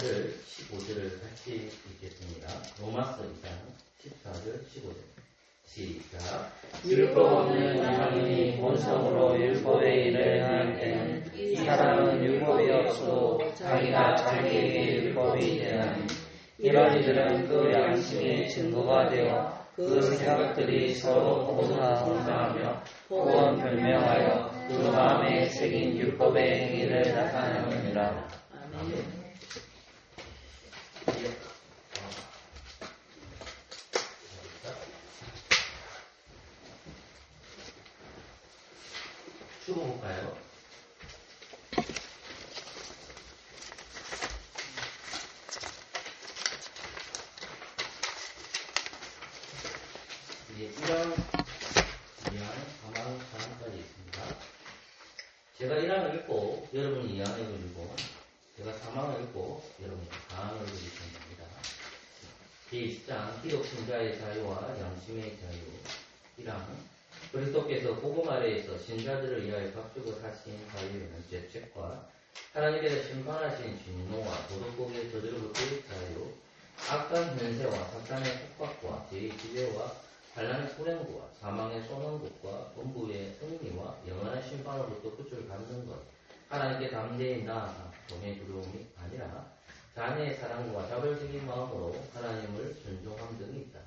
14절, 15절을 같이 읽겠습니다. 로마서 2장 14절, 15절. 시작. 율법 없는 사람이 본성으로 율법의 일을 할 때는 이 사람은 율법이 없어도 자기가 자기에게 율법이 되나니 이런 이들은 그 양심의 증거가 되어 그 생각들이 서로 공상하며 혹은 변명하여 그 마음에 새긴 율법의 행위를 나타내느니라. 아멘. 죽어볼까요? 이제 1항, 2항, 3항, 4항까지 있습니다. 제가 1항을 읽고 여러분이 2항을 읽고 제가 3항을 읽고 여러분이 4항을 읽으시면 됩니다. 제20장 기독 신자의 자유와 양심의 자유 1항 그리스도께서 복음 아래에서 신자들을 위하여 값주고 사신 자유에는 죄책과 하나님께서 심판하신 진노와 도덕국의 저주로부터의 자유, 악한 현세와 사탄의 폭박과 죄의 지배와 환난의 불행과 사망의 쏘는것과 범부의 승리와 영원한 심판으로부터 구출 받는 것, 하나님께 담대히 나아가 돈의 두려움이 아니라 자녀의 사랑과 자발적인 마음으로 하나님을 순종함 등이 있다.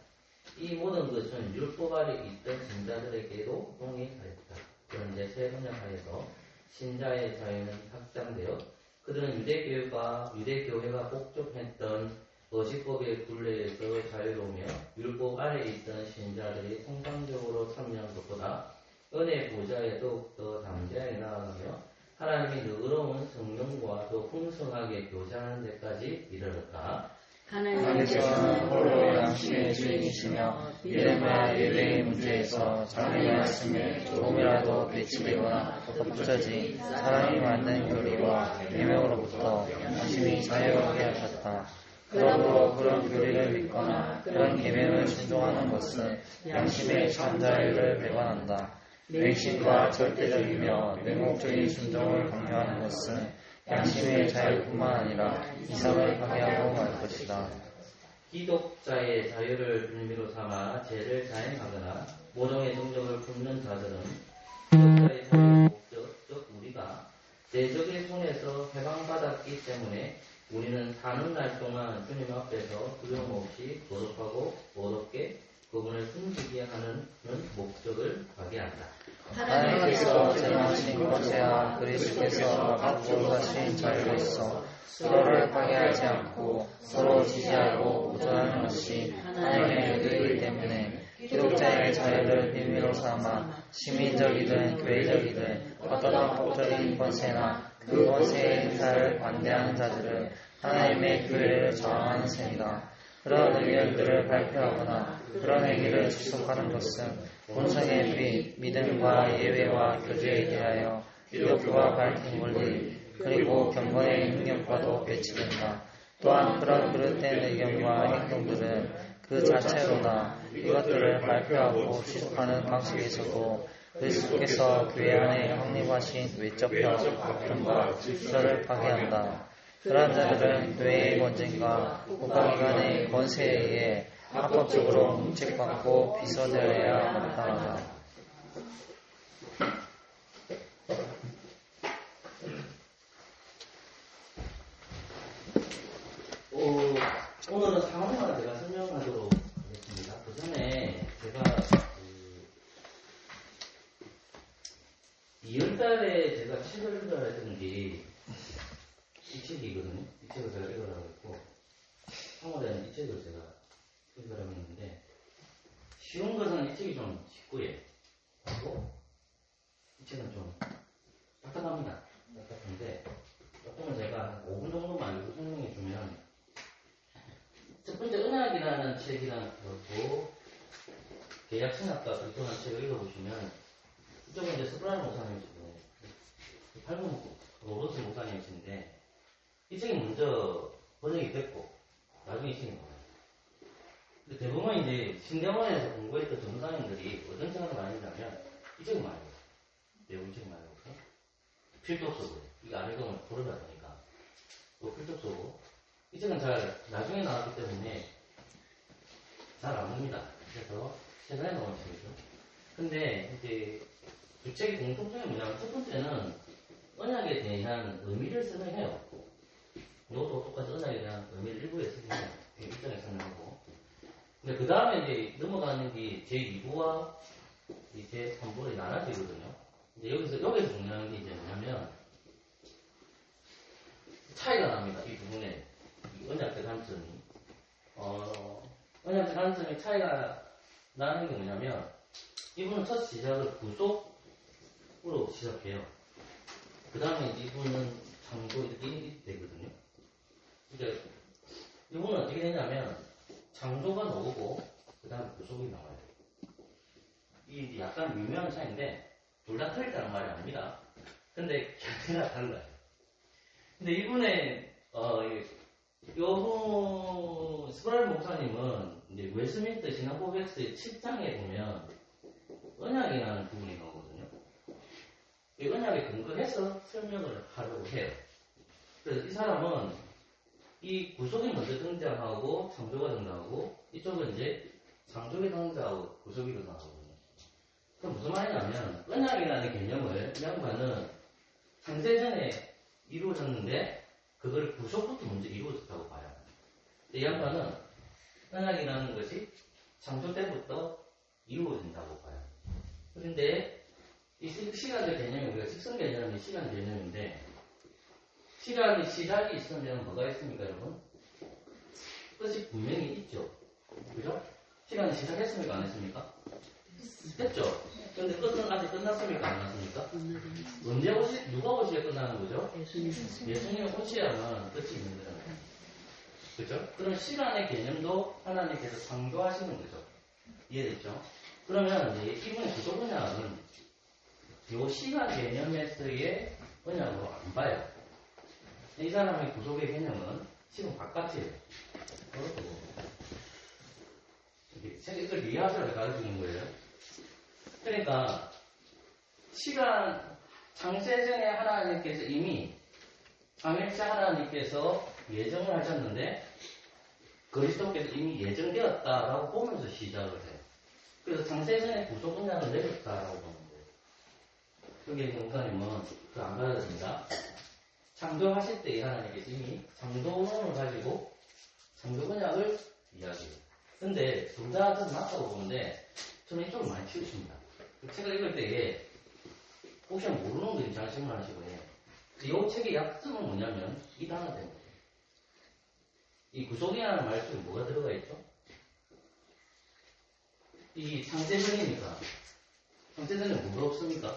이 모든 것은 율법 아래 있던 신자들에게도 동의하였다. 그런데 새 언약하에서 신자의 자유는 확장되어 그들은 유대교회가 복종했던 어식법의 굴레에서 자유로우며 율법 아래 있던 신자들이 통상적으로 참여한 것보다 은혜 보좌에 더욱더 담대하게 나아가며 하나님의 너그러운 성령과 더 풍성하게 교제하는 데까지 이르렀다. 하나님께서는 홀로 양심의 주인이시며 믿음과 예배의 문제에서 자기의 말씀에 조금이라도 배치되거나 덧붙여진 사람이 만든 교리와 계명으로부터 양심이 자유하게 하셨다. 그러므로 그런 교리를 믿거나 그런 계명을 순종하는 것은 양심의 참자유를 배반한다. 맹신과 절대적이며 맹목적인 순종을 강요하는 것은 양심의 자유뿐만 아니라 이성을 파괴하고 말 것이다. 기독자의 자유를 빌미로 삼아 죄를 자행하거나 모종의 정적을 품는 자들은 기독자의 자유의 목적, 즉 우리가 죄적의 손에서 해방받았기 때문에 우리는 사는 날 동안 주님 앞에서 두려움 없이 거룩하고 어렵게 그분을 숨기게 하는 목적을 파괴한다. 하나님께서 정하신 것에야 그리스도께서 갖고 가신 자유가 있어 서로를 파괴하지 않고 서로 지지하고 보존하는 것이 하나님의 의도이기 때문에 기독자의 자유를 빌미로 삼아 시민적이든 교회적이든 어떤 법적인 권세나 그 권세의 행사를 반대하는 자들은 하나님의 교회를 저항하는 셈이다. 그런 의견들을 발표하거나 그런 행위를 지속하는 것은 본성의 빛, 믿음과 예배와 교제에 대하여 기독교가 밝힌 원리 그리고 경건의 능력과도 배치된다. 또한 그런 그릇된 의견과 행동들은 그 자체로나 이것들을 발표하고 지속하는 방식에서도 그리스도께서 교회 안에 확립하신 외적 협정과 질서를 파괴한다. 그러한 자들은 교회의 권징과 국가기관의 권세에 의해 합법적으로 문책받고 비서되어야 마땅하다. 오늘은 상황만 제가 설명하도록 하겠습니다. 그 전에 제가 2월달에 제가 책을 읽으라 했던 게 이 책이거든요. 이 책을 제가 읽으라고 했고 3월에는 이 책을 제가 읽으라고 했는데 쉬운 것은 이 책이 좀 쉽고요. 하고 이 책은 좀 딱딱합니다. 딱딱한데 조금은 제가 5분 정도만 읽고 설명해 주면 첫 번째 은약이라는 책이랑 그렇고 계약신학과 그리스도라는 책을 읽어보시면 이쪽은 이제 스브라는 목사님이시고 팔문 로버스 목사님이신데 이 책이 먼저 번역이 됐고 나중에 이 책이 나와요. 근데 대부분 이제 신대원에서 공부했던 전도사님들이 어떤 책을 많이 읽냐면 이 책을 많이 읽어요. 내용 책 많이 읽어서 필독서고 이거 안 읽으면 고르다 보니까 또 필독서고 이 책은 잘 나중에 나왔기 때문에 잘 안 봅니다. 그래서 최근에 나온 책이죠. 근데 이제 두 책의 공통점이 뭐냐면 첫 번째는 언약에 대한 의미를 설명해요. 이것도 똑같이 언약에 대한 의미를 일부에 설명해요. 일정에 설명하고. 근데 그 다음에 이제 넘어가는 게 제2부와 제3부로 나눠지거든요. 근데 여기서 중요한 게 이제 뭐냐면 차이가 납니다. 이 부분에. 이 언약적 관점이. 언약적 관점의 차이가 나는 게 뭐냐면 이분은 첫 시작을 구속으로 시작해요. 그 다음에 이분은 창조 이렇게 되거든요. 그러니까 이분은 어떻게 되냐면 창조가 나오고 그 다음에 구속이 나와요. 이 약간 미묘한 차이인데 둘 다 틀렸다는 말이 아닙니다. 근데 견해가 달라요. 근데 이분의 요분 스브랄 목사님은 이제 웨스민스터 신학 고백서의 7장에 보면 언약이라는 부분이 나오거든요. 이 언약에 근거해서 설명을 하려고 해요. 그래서 이 사람은 이 구속이 먼저 등장하고 창조가 등장하고 이쪽은 이제 창조가 등장하고 구속이 등장하거든요. 그럼 무슨 말이냐면 언약이라는 개념을 이 양반은 창세전에 이루어졌는데 그걸 구속부터 먼저 이루어졌다고 봐요. 이 양반은 언약이라는 것이 창조 때부터 이루어진다고 봐요. 그런데 이 시간적 개념이 우리가 직선 개념이 시간 개념인데 시간이 시작이 있으면 뭐가 있습니까, 여러분? 끝이 분명히 있죠. 그죠? 시간이 시작했습니까, 안 했습니까? 했죠. 근데 끝은 아직 끝났습니까, 안 났습니까? 언제 누가 오시게 끝나는 거죠? 예수님 오시야만 끝이 있는 거잖아요. 그죠? 그럼 시간의 개념도 하나님께서 창조하시는 거죠. 이해됐죠? 그러면 이제 이분의 구속 언약은 이 시간 개념에서의 언약으로 안 봐요. 이 사람의 구속의 개념은 지금 바깥이에요. 이걸 이해하시라고 가르치는 거예요. 그러니까 시간 창세전에 하나님께서 이미 삼일째 하나님께서 예정을 하셨는데 그리스도께서 이미 예정되었다라고 보면서 시작을 해요. 그래서 창세전에 구속 언약을 내렸다라고 보는 거예요. 여기 목사님은 그거 안 봐야 됩니다. 창조하실 때 하나님께서 이미 창조론을 가지고 창조 언약을 이야기해요. 근데 둘 다 좀 맞다고 보는데 저는 이쪽을 많이 키우십니다. 그 책을 읽을 때에 혹시 모르는 분이 잘 질문하시고 해요. 이 책의 약점은 뭐냐면 이 단어 때문에. 이 구속이라는 말 속에 뭐가 들어가 있죠? 이 창세전이니까 창세전에 뭐가 없습니까?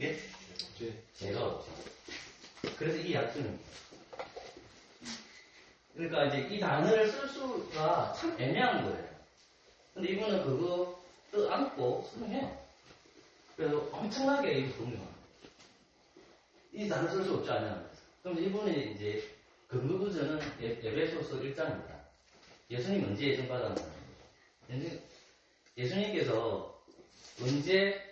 예? 죄가 없죠. 그래서 이 약점입니다. 그러니까 이제 이 단어를 쓸 수가 참 애매한 거예요. 근데 이분은 그거 안고 설명해요. 그래서 엄청나게 이거 동요합니다. 이 단어 쓸 수 없지 않냐. 그럼 이분이 이제 근거구조는 에베소서 1장입니다. 예수님 언제 예정받았나요? 예수님께서 언제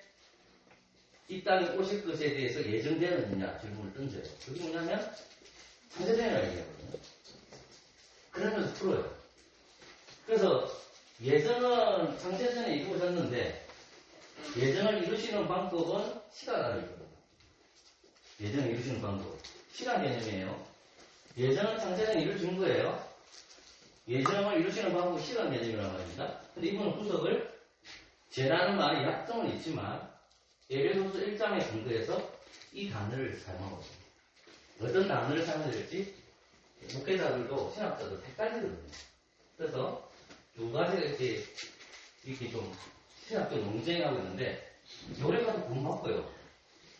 이 땅에 오실 것에 대해서 예정되었느냐 질문을 던져요. 그게 뭐냐면 창세전이라고 얘기하거든요. 그러면서 풀어요. 그래서 예정은 창세전에 이루어졌는데 예정을 이루시는 방법은 시간 안에 이루어요. 예정을 이루시는 방법. 시간 개념이에요. 예정은 창세전에 이루어진 거예요. 예정을 이루시는 방법은 시간 개념이라고 말입니다. 근데 이분은 구속을 죄라는 말이 약점은 있지만 에베소서 1장에 근거해서 이 단어를 사용하고 있습니다. 어떤 단어를 사용해야 될지 목회자들도 신학자도 헷갈리거든요. 그래서 두 가지가 이렇게 좀 신학적 논쟁하고 있는데 요래가도 구원받고요.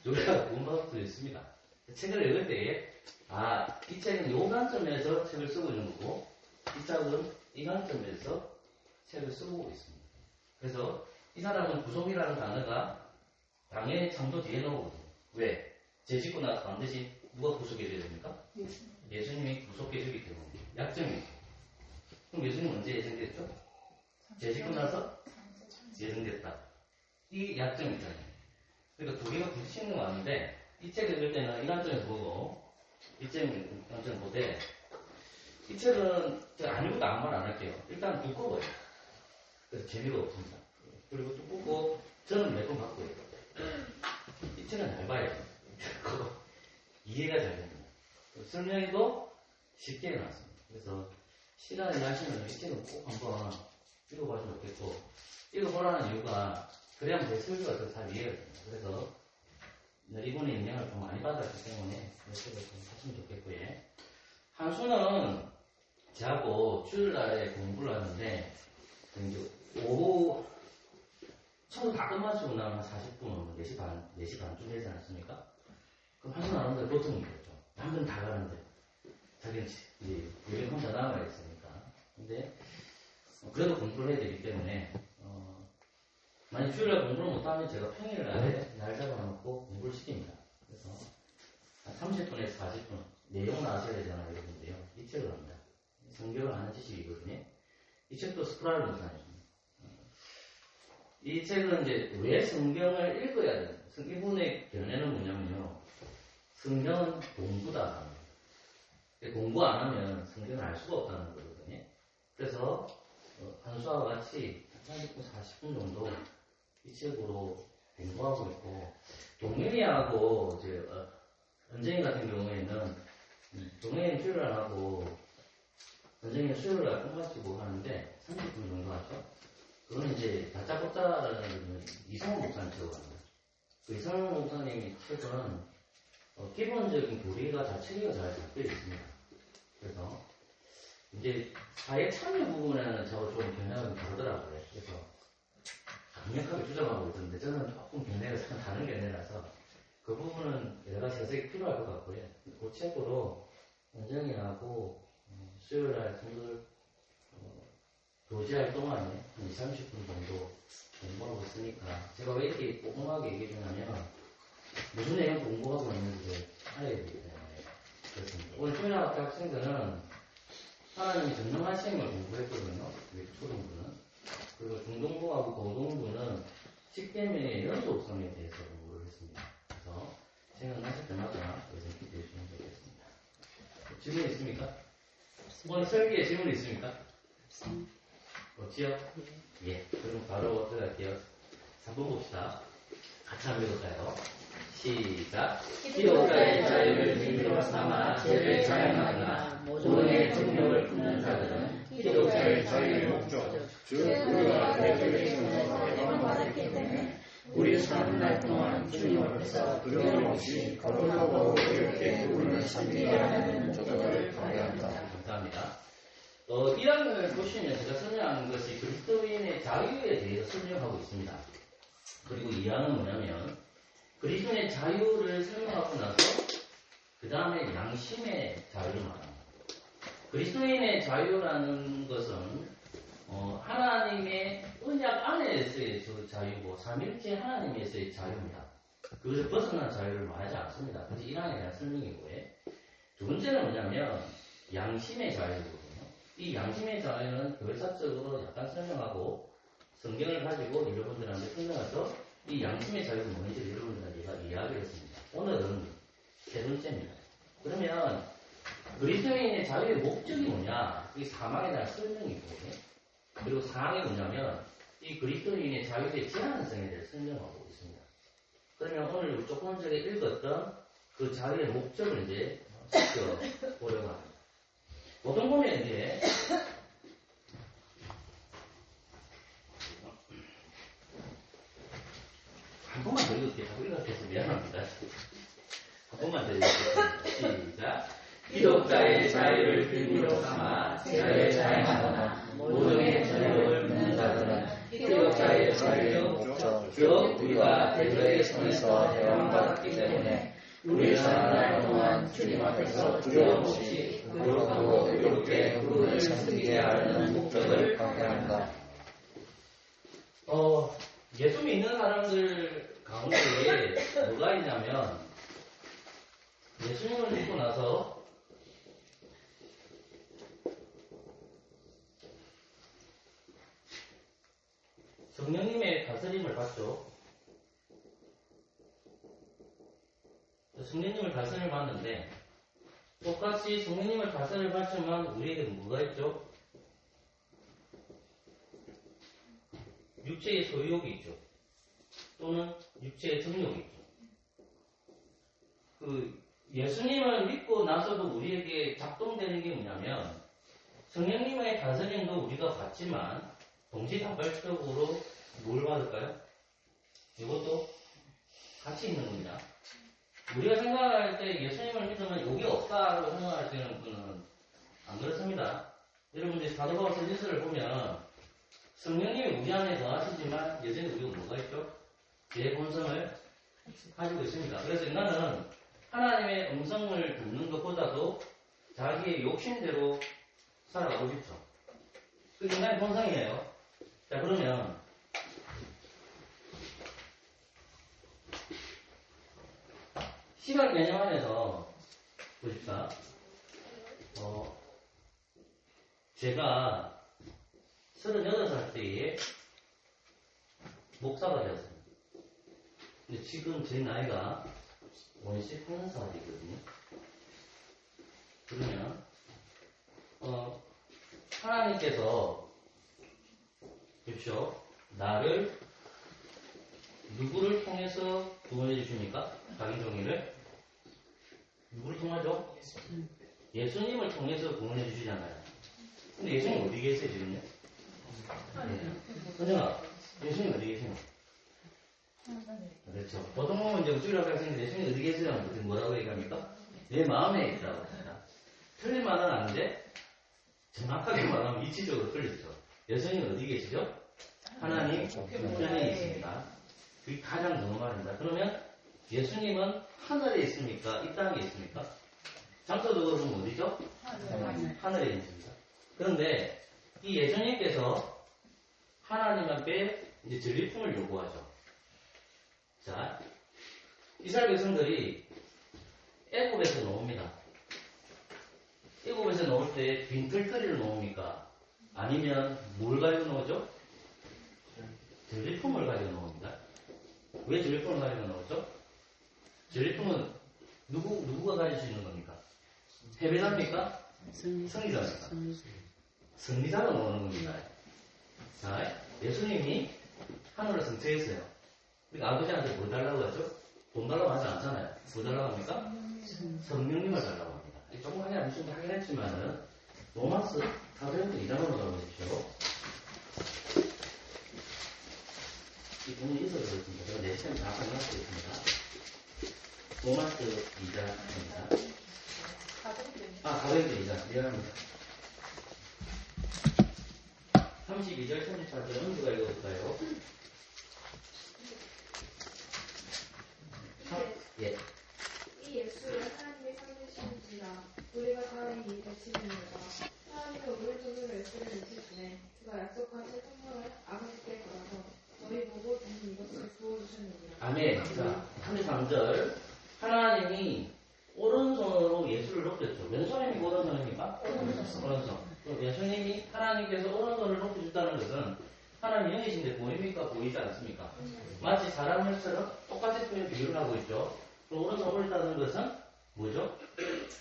요래가도 구원받을 수 있습니다. 책을 읽을 때에 이 책은 요 관점에서 책을 쓰고 있는 거고 이 책은 이 관점에서 책을 쓰고 있습니다. 그래서 이 사람은 구속이라는 단어가 당연히 창조 뒤에 나오거든요. 왜? 죄 짓고 나서 반드시 누가 구속해줘야 됩니까? 예수님이 구속해주기 때문에. 약점이. 그럼 예수님 언제 예정됐죠? 죄 짓고 나서 예정됐다. 이 약점이 있잖아요. 그러니까 두 개가 부딪히는 건 아닌데 이 책을 읽을 때는 이 관점에서 보고 이 책은 보되, 이 책은 제가 아무것도 아무 말 안 할게요. 일단 두꺼워요. 그래서 재미가 없습니다. 그리고 두껍고, 저는 몇 번 봤고요. 이 책은 얇아요. 이해가 잘 됩니다. 설명도 쉽게 해놨습니다. 그래서 시간이 나시면 이 책은 꼭 한번 읽어봐주면 좋겠고, 읽어보라는 이유가 그래야 제 설교가 더 잘 이해가 됩니다. 그래서 이분의 영향을 좀 많이 받았기 때문에 이 책을 좀 하시면 좋겠고요. 한수는 저하고 주일날에 공부를 하는데 이제 오후 처음 다 끝마치고 나면 40분, 4시 반쯤 되지 않습니까? 그럼 한수 나오는데 보통이 그렇죠. 한번 다 가는데 자기는 이제 여기 혼자 남아있으니까. 근데 그래도 공부를 해야 되기 때문에 만약 주일날 공부를 못하면 제가 평일날에 날 잡아놓고 공부를 시킵니다. 그래서 한 30분에서 40분 내용을 아셔야 되잖아요, 여러분들요. 이 책을 합니다. 성경을 아는 지식이거든요. 이 책도 스프라를 못하십니다. 이 책은 이제 왜 성경을 읽어야 되는 이분의 견해는 뭐냐면요. 성경은 공부다. 공부 안 하면 성경을 알 수가 없다는 거거든요. 그래서 한수와 같이 30분, 40분 정도 이 책으로 공부하고 있고, 동현이하고 이제 은정이 같은 경우에는 동현이 수요일하고 은정이는 수요일날 끝마치고 하는데 30분 정도 하죠. 그거는 이제 다짜고짜라는 이성훈 목사님 책을 합니다. 그 이성훈 목사님이 책은 기본적인 교리가 다 체계가 잘 잡혀 있습니다. 그래서 이제 사회 참여 부분에는 저하고 좀 경향이 다르더라고요. 그래서 강력하게 주장하고 있었는데 저는 조금 견해가 참 다른 견해라서 그 부분은 여러 가지 해석이 필요할 것 같고요. 그 책으로 원정이하고 수요일날 친구들 교제할 동안에 한 20, 30분 정도 공부하고 있으니까 제가 왜 이렇게 꼼꼼하게 얘기해주냐면 무슨 내용 공부하고 있는지 알아야 되기 때문에 그렇습니다. 오늘 초등학교 학생들은 하나님이 전능한 시행을 공부했거든요. 초등부는. 그리고 중등부하고 고등부는 십계명의 연속성에 대해서 공부를 했습니다. 그래서 생각나실 때마다 여기서 기대해 주시면 되겠습니다. 질문 있습니까? 오늘 설계에 질문 있습니까? 없지요? 예. 그럼 바로 들어갈게요. 3번 봅시다. 같이 한번 읽을까요? 시작. 기독자의 자유를 징표로 삼아 죄를 자행하거나 모종의 종교를 품는 자들은 기독자의 자유의 목적, 즉 우리가 대표의 선서가 받았기 때문에 우리 사는 날 동안 주님 앞에서 두려움 없이 거룩하고 이렇게 그분을 섬기게 하는 목적을 발휘한다. 감사합니다. 1학년을 보시면 제가 설명하는 것이 그리스도인의 자유에 대해서 설명하고 있습니다. 그리고 2학은 뭐냐면 그리스도인의 자유를 설명하고 나서 그 다음에 양심의 자유를 말합니다. 그리스도인의 자유라는 것은 하나님의 언약 안에서의 자유고 삼일째 하나님에서의 자유입니다. 그것을 벗어난 자유를 말하지 않습니다. 그래서 1항에 대한 설명이고요. 두 번째는 뭐냐면 양심의 자유거든요. 이 양심의 자유는 결사적으로 약간 설명하고 성경을 가지고 여러분들한테 설명해서 이 양심의 자유는 뭔지 여러분들한테 이야기를 했습니다. 오늘은 세 번째입니다. 그러면 그리스도인의 자유의 목적이 뭐냐? 이 사망에 대한 설명이거든요. 그리고 4항이 뭐냐면 이 그리스도인의 자유의 제한성에 대해 설명하고 있습니다. 그러면 오늘 조금 전에 읽었던 그 자유의 목적을 이제 살펴보려고 합니다. 보통 보면 이제 한 번만 더 읽을게요. 읽었겠어 미안합니다. 한 번만 더 읽겠습니다. 시작. 기독자의 자유를 빌미로 삼아 죄를 자행하거나 모종의 종교를 품는 자들은 기독자의 자유의 목적, 즉 우리가 대저의 손에서 해방받았기 때문에 우리 사는 날 동안 주님 앞에서 두려움 없이 거룩하고 의롭게 그분을 섬기게 하는 목적을 발휘한다. 예수 믿는 사람들 가운데에 뭐가 있냐면 예수님을 믿고 나서 성령님의 다스림을 받죠. 성령님을 다스림을 받는데 똑같이 성령님을 다스릴 받지만 우리에게 뭐가 있죠? 육체의 소유욕이 있죠. 또는 육체의 정욕이 있죠. 예수님을 믿고 나서도 우리에게 작동되는 게 뭐냐면 성령님의 다스림도 우리가 받지만 동시다발적으로 뭘 받을까요? 이것도 같이 있는 겁니다. 우리가 생각할 때 예수님을 믿으면 욕이 없다고 생각하시는 분은 안 그렇습니다. 여러분들이 사도 바울 서신서를 보면 성령님이 우리 안에 거하시지만 여전히 우리가 뭐가 있죠? 제 본성을 가지고 있습니다. 그래서 인간은 하나님의 음성을 듣는 것보다도 자기의 욕심대로 살아가고 싶죠. 그 인간의 본성이에요. 자, 그러면 시간 개념 안에서 보십시다. 제가 38살 때에 목사가 되었습니다. 근데 지금 제 나이가 51살이거든요. 그러면 하나님께서 보십시오. 나를 누구를 통해서 구원해 주십니까? 자기 종이를 누구를 통하죠? 예수님을 통해서 구원해 주시잖아요. 근데 예수님 어디 계세요 지금요? 선생아, 예수님 어디 계세요? 그렇죠. 보통 보면 이제 우주라고 하시는데 예수님 어디 계세요? 하면 뭐라고 얘기합니까? 내 마음에 있다고 합니다. 틀린 말은 아닌데 정확하게 말하면 이치적으로 틀리죠. 예수님 어디 계시죠? 하나님 우편에 있습니다. 그게 가장 좋은 말입니다. 그러면 예수님은 하늘에 있습니까? 이 땅에 있습니까? 장소적으로 보면 어디죠? 하늘에 있습니다. 그런데 이 예수님께서 하나님 앞에 이제 전리품을 요구하죠. 자, 이스라엘 백성들이 애굽에서 나옵니다. 애굽에서 나올 때 빈털터리를 놓습니까? 아니면 뭘 가지고 나오죠? 전리품을 가지고 나옵니다. 왜 전리품을 가지고 나오죠? 전리품은 누구가 가질 수 있는 겁니까? 패배자입니까? 승리자입니까? 승리자가 나오는 겁니다. 자, 예수님이 하늘을 승천했어요. 그러니까 아버지한테 뭐 달라고 하죠? 돈 달라고 하지 않잖아요. 뭐 달라고 합니까? 성령님을 달라고 합니다. 조금 하냐 무슨 하긴 했지만은 로마서 4장 2장으로 가보십시오. 이 부분이 있어서 그렇습니다. 제가 내 시간에 다 설명하고 있습니다. 로마서 2장입니다. 가베르 2장. 미안합니다. 32절, 34절은 누가 읽어볼까요? 예. 이 예수를 하나님의 삼으시는지라 우리가 다행히 되시느니라. 하나님의 오른손으로 예수를 내시시네 그가 약속하신 성령을 아버지께 받아서 너희 보고 주신 이것을 부어주셨느니라. 아멘. 자, 33절. 하나님이 오른손으로 예수를 높였죠. 왼손입니까? 오른손입니까? 오른손. 예수님이 하나님께서 오른손을 높여줬다는 것은 하나님 영이신데 보입니까? 보이지 않습니까? 마치 사람들처럼 똑같이 비유를 하고 있죠. 그럼 오른손을 올렸다는 것은 뭐죠?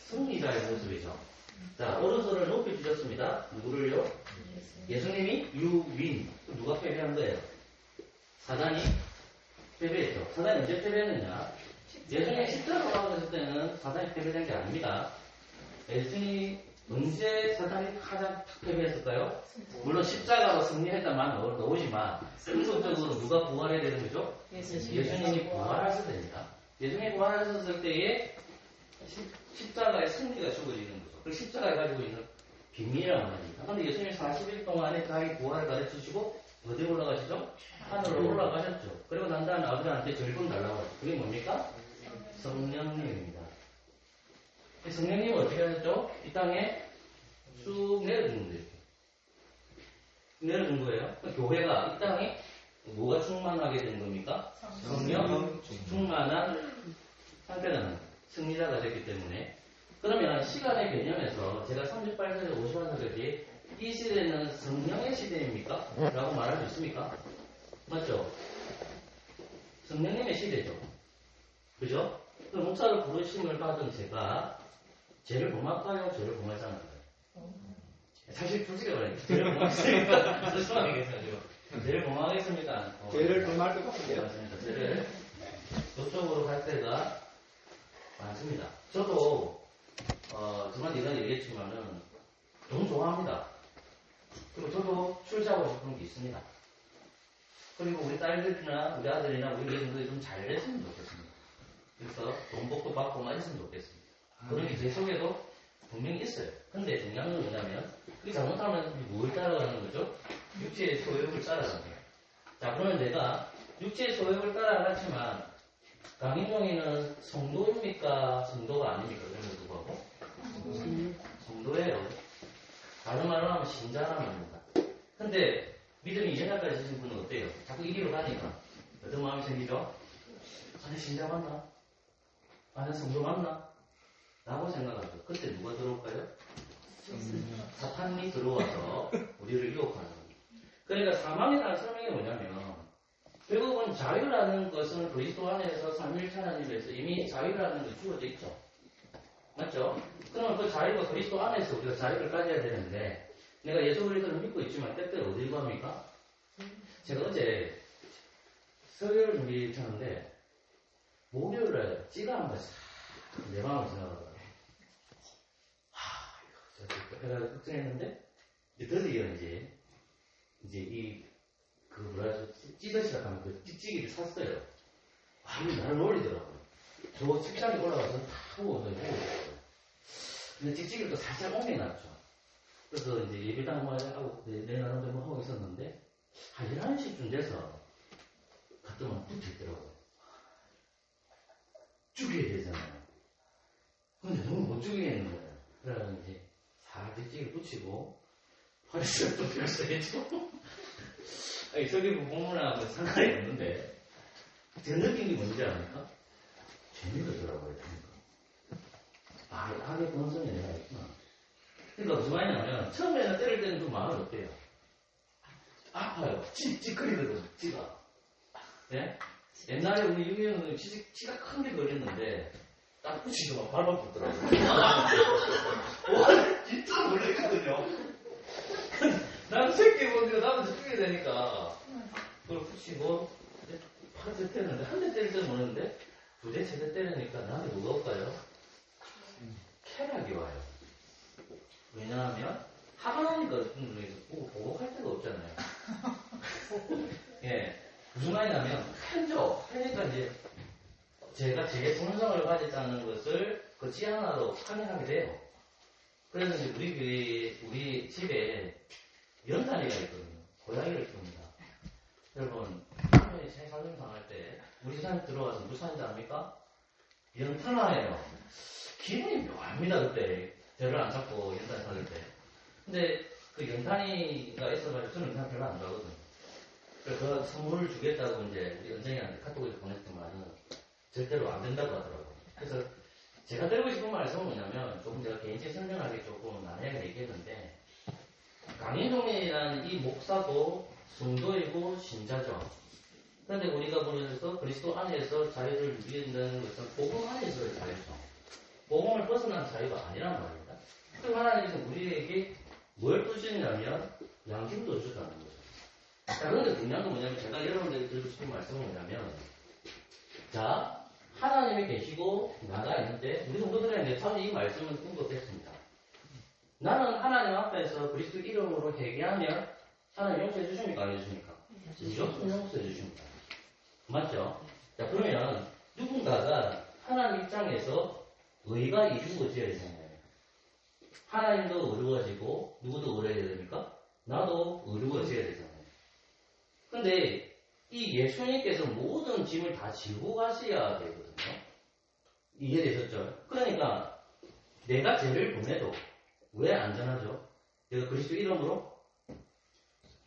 승리자의 모습이죠. 자, 오른손을 높여주셨습니다. 누구를요? 예수님이 유윈. 누가 패배한 거예요? 사단이 패배했죠. 사단이 언제 패배했느냐? 예수님이 십자가로 나오셨을 때는 사단이 패배된 게 아닙니다. 예수님이 언제 사단이 가장 패배했을까요? 물론 십자가로 승리했다는 말은 나오지만 근본적으로 누가 부활해야 되는 거죠? 예수님이 부활하셔야 됩니다. 예수님이 부활하셨을 때에 십자가의 승리가 주어지는 거죠. 그 십자가에 가지고 있는 비밀이라는 말입니다. 그런데 예수님이 40일 동안에 자기 부활을 가르치시고 어디 올라가시죠? 하늘로 올라가셨죠. 그리고 난 다음에 아버지한테 절금 달라고 하죠. 그게 뭡니까? 성령님입니다. 성령님은 어떻게 하셨죠? 이 땅에 쭉 내려준 거예요. 내려준 거예요. 교회가 이 땅에 뭐가 충만하게 된 겁니까? 성령 충만한 상태라는 승리자가 됐기 때문에. 그러면 시간의 개념에서 제가 38세에서 51세까지 이 시대는 성령의 시대입니까? 라고 말할 수 있습니까? 맞죠? 성령님의 시대죠. 그죠? 그 목사를 부르심을 받은 제가 죄를 범할까요? 죄를 범하지 않을까요? 사실 솔직히 말해 죄를 범하겠습니까? 죄송하겠어요. 죄를 범하겠습니까? 죄를 범할 것 같은데요. 맞습니다. 죄를 저쪽으로 갈 때가 많습니다. 저도 저만 이런 얘기했지만은 너무 좋아합니다. 그리고 저도 출세하고 싶은 게 있습니다. 그리고 우리 딸들이나 우리 아들이나 우리 애들이 좀 잘 됐으면 좋겠습니다. 그래서 돈복도 받고 만 있으면 좋겠습니다. 그런 게 제 속에도 분명히 있어요. 근데 중요한 건 뭐냐면 그게 잘못하면 뭘 따라가는 거죠? 육체의 소욕을 따라가는 거예요. 자, 그러면 내가 육체의 소욕을 따라갔지만 강인종이는 성도입니까? 성도가 아닙니까? 그런 누구하고? 성도예요. 다른 말로 하면 신자란 말입니다. 근데 믿음이 이제까지 지신 분은 어때요? 자꾸 이 길로 가니까 어떤 마음이 생기죠? 내 신자 맞나? 내 성도 맞나? 라고 생각하죠. 그때 누가 들어올까요? 사탄이 들어와서 우리를 유혹하는 겁니다. 그러니까 사망에 대한 설명이 뭐냐면 결국은 자유라는 것은 그리스도 안에서 삼위일체 하나님에서 이미 자유라는 것이 주어져 있죠. 맞죠? 그러면 그 자유가 그리스도 안에서 우리가 자유를 가져야 되는데 내가 예수 그리스도를 믿고 있지만 때때로 어디로 갑니까? 제가 어제 설교를 준비했는데 목요일에 찌가 한 번 싹 내 마음을 지나가더라고요. 제가 걱정했는데 이제 드디어 이제 그 뭐라 해서 찌기 시작하면 그 찌찌기를 샀어요. 이게 나를 놀리더라고요. 저 책상에 올라가서 다 하고 있어요. 근데 찌찌기를 또 살짝 옮겨놨죠. 그래서 이제 예배당 뭐 하고 내 나름대로 뭐 하고 있었는데 한 11시쯤 돼서 갔더만 붙어있더라고요. 죽여야 되잖아요. 근데 너무 못 죽이겠는 거예요. 그래서 이제 살짝 찌찌기를 붙이고 팔에서 또 들었어야죠. 아니, 저기 공문하고 상관이 없는데 제 느낌이 뭔지 압니까? 재미있더라고요. 악의 본성이 내가 있구나. 그러니까 무슨 말이냐면 처음에는 때릴 때는 좀 마음이 어때요? 아파요. 찌꺼리거든, 찌가. 네? 옛날에 우리 유기형은 치가 큰 게 걸렸는데 딱 붙이고 막 발만 붙더라고요. 와, 진짜 놀랬거든요. 난 새끼 보니까 나도 죽게 되니까 그걸 붙이고 팔을 때렸는데 한 대 때릴 때는 모르는데 두 대, 세 대 때리니까 나한테 뭐가 올까요? 쾌락이 와요. 왜냐하면 하나니까 보복할 데가 없잖아요. 예, 무슨 말이냐면 쾌죠. 쾌니까 이제 제가 제 본성을 가졌다는 것을 그 찌 하나로 확인하게 돼요. 그래서 이제 우리 교회, 우리 집에 연탄이가 있거든요. 고양이를 키웁니다. 여러분, 한번에 새 살림상 할 때 우리 집에 들어와서 무슨 하는지 압니까? 연탄화예요. 기분이 묘합니다. 그때 저를 안 잡고 연탄 사줄 때. 근데 그 연탄이가 있어가지고 저는 연탄 별로 안 좋아하거든요. 그래서 그 선물을 주겠다고 이제 우리 연정이한테 카톡에서 보냈더만은 절대로 안 된다고 하더라고요. 그래서 제가 드리고 싶은 말씀은 뭐냐면 조금 제가 개인적인 설명하기 조금 난해하게 얘기했는데 강인종이라는 이 목사도 성도이고 신자죠. 그런데 우리가 보면서 그리스도 안에서 자유를 누린다는 것은 복음 안에서의 자유죠. 복음을 벗어난 자유가 아니란 말입니다. 그 하나님께서 우리에게 뭘 주시냐면 양심도 주셨다는 거죠. 자, 그런데 중요한 건 뭐냐면 제가 여러분들에게 드리고 싶은 말씀은 뭐냐면 자, 하나님이 계시고 나가 있는데 우리 성도들에게 참 이 말씀은 궁극했습니다. 나는 하나님 앞에서 그리스도 이름으로 회개하면 하나님 용서해 주십니까? 안 해주십니까? 무조건 용서해 주십니다. 맞죠? 자, 그러면 누군가가 하나님 입장에서 의가 이루어져야 되잖아요. 하나님도 의로워지고 누구도 의로워야 됩니까? 나도 의로워져야 되잖아요. 근데 이 예수님께서 모든 짐을 다 지고 가셔야 되거든요. 이해되셨죠? 그러니까 내가 죄를 범해도 왜 안전하죠? 내가 그리스도 이름으로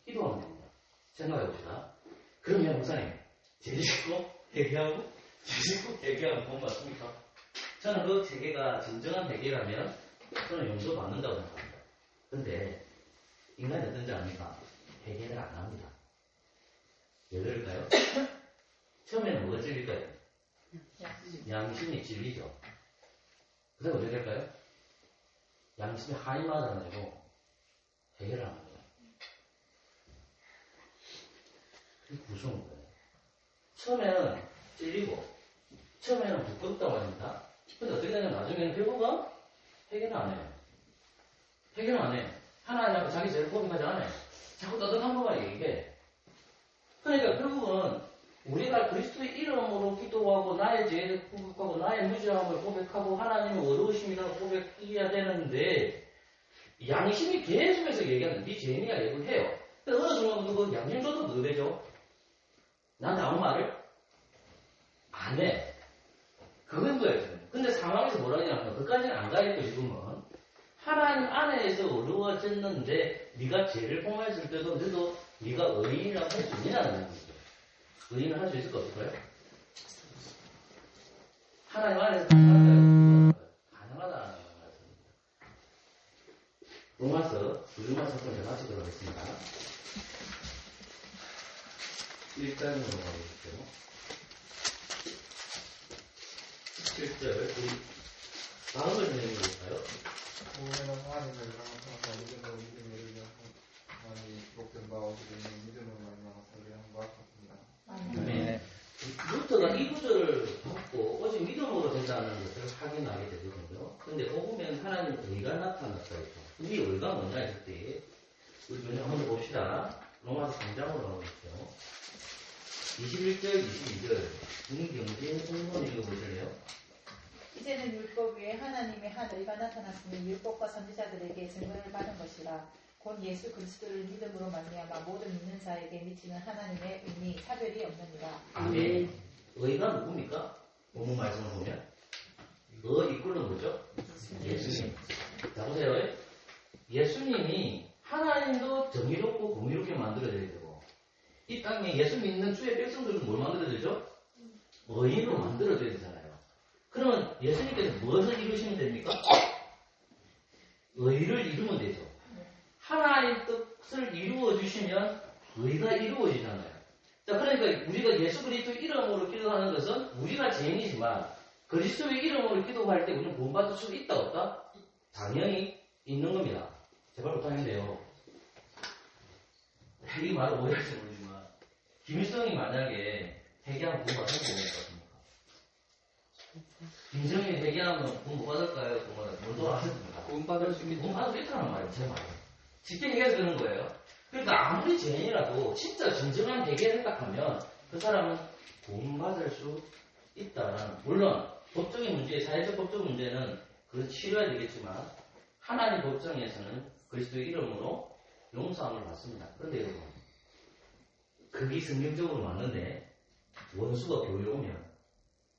기도하면 됩니다. 생각해봅시다. 그러면 목사님 죄 짓고 회개하고 죄 짓고 회개하면 본 것 같습니까? 저는 그 회개가 진정한 회개라면 저는 용서 받는다고 생각합니다. 근데 인간이 어떤지 압니까? 회개를 안 합니다. 왜 그럴까요? 처음에는 뭐가 찔릴까요? 양심이 찔리죠. 그래서 어떻게 될까요? 양심이 한이 맞아가지고 해결을 안 합니다. 그게 무서운 거예요. 처음에는 찔리고, 처음에는 부끄럽다고 합니다. 근데 어떻게 되냐면 나중에는 결국은 해결을 안 해요. 해결을 안 해요. 하나님 앞에 자기 죄를 고백하지 않아요. 자꾸 떠들한 거만 얘기해. 그러니까 결국은 우리가 그리스도의 이름으로 기도하고 나의 죄를 고백하고 나의 무죄함을 고백하고 하나님의 어려우심이라고 고백해야 되는데 양심이 계속해서 얘기하는 네 죄니까 얘기를 해요. 근데 어느 순간 그 양심 줘도 어떻게 되죠? 나한테 아무 말을 안 해. 그건 거예요. 근데 상황에서 뭐라 하냐면 그까지는 안 가있고 지금은 하나님 안에서 어려워졌는데 네가 죄를 범했을 때도 너도 네가 의인이라고 할 수 있냐는 거죠. 의인을 할 수 있을까 없을까요? 하나님 안에서 가능하다는 말씀입니다. 로마서 9장 같이 들어가겠습니다. 1장으로 가보십시오. 17절 우리 다음을 진행해볼까요? 오해는 하나님을 사랑하사 믿음으로 믿음에 이르려 하나님이 기록된 바와 같은 믿음으로 말미암아 살게 한것 같습니다. 네. 루터가 이 구절을 받고 오직 믿음으로 된다는 것을 확인하게 되거든요. 근데 보면 하나님 의가 나타났다 했죠. 이 의가 뭐냐 했을 때 우리 먼저 한번 봅시다. 로마서 3장으로 가보십시오. 21절, 22절 김경진 공무원 읽어보실래요? 이제는 율법 위에 하나님의 한 의가 나타났으니 율법과 선지자들에게 증거를 받은 것이라. 곧 예수 그리스도를 믿음으로 말미암아 모든 믿는 자에게 미치는 하나님의 의니 차별이 없느니라. 아멘. 의가 누굽니까? 본문 말씀을 보면 이꼴은 뭐죠? 예수님. 자 보세요. 예수님이 하나님도 정의롭고 공의롭게 만들어야 되고 이 땅에 예수 믿는 주의 백성들은 뭘 만들어야 되죠? 의인으로 만들어줘야 되잖아요. 그러면 예수님께서 무엇을 이루시면 됩니까? 의를 이루면 되죠. 하나님 뜻을 이루어주시면 의가 이루어지잖아요. 자, 그러니까 우리가 예수 그리스도 이름으로 기도하는 것은 우리가 죄인이지만 그리스도의 이름으로 기도할 때 우리는 구원받을 수 있다 없다? 당연히 있는 겁니다. 제발 부탁인데요. 이 말을 오해할지 모르지만 김일성이 만약에 회개하면 구원받을 수 있을 것 같습니까? 김정일이 회개하면 구원 못 받을까요? 못 돌아가셨습니까? 구원받을 수 있겠죠. 구원받을 수 있다는 말이에요. 제 말이에요. 쉽게 얘기해서 그런 거예요. 그러니까 아무리 죄인이라도 진짜 진정한 회개를 생각하면 그 사람은 구원받을 수 있다라는, 물론 법적인 문제, 사회적 법적 문제는 그걸 치료해야 되겠지만 하나님 법정에서는 그리스도의 이름으로 용서함을 받습니다. 그런데 여러분, 그게 성경적으로 맞는데 원수가 교회에 오면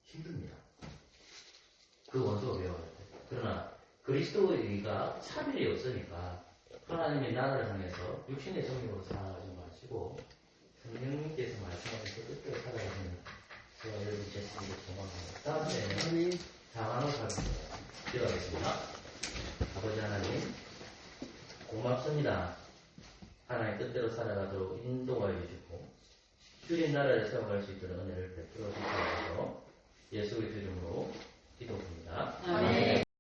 힘듭니다. 그 원수가 배워야 돼. 그러나 그리스도의 의가 차별이 없으니까 하나님의 나라를 향해서 육신의 정의로 살아가지 마시고 성령님께서 말씀하신 그 뜻대로 살아가시는 저와 여러분 됐습니다. 고맙습니다. 다음에 장안을 기도하겠습니다. 아버지 하나님 고맙습니다. 하나님 뜻대로 살아가도록 인도하여 주시고 주님 나라를 세워갈 수 있도록 은혜를 베풀어 주시옵소서. 예수의 이름으로 기도합니다. 아멘.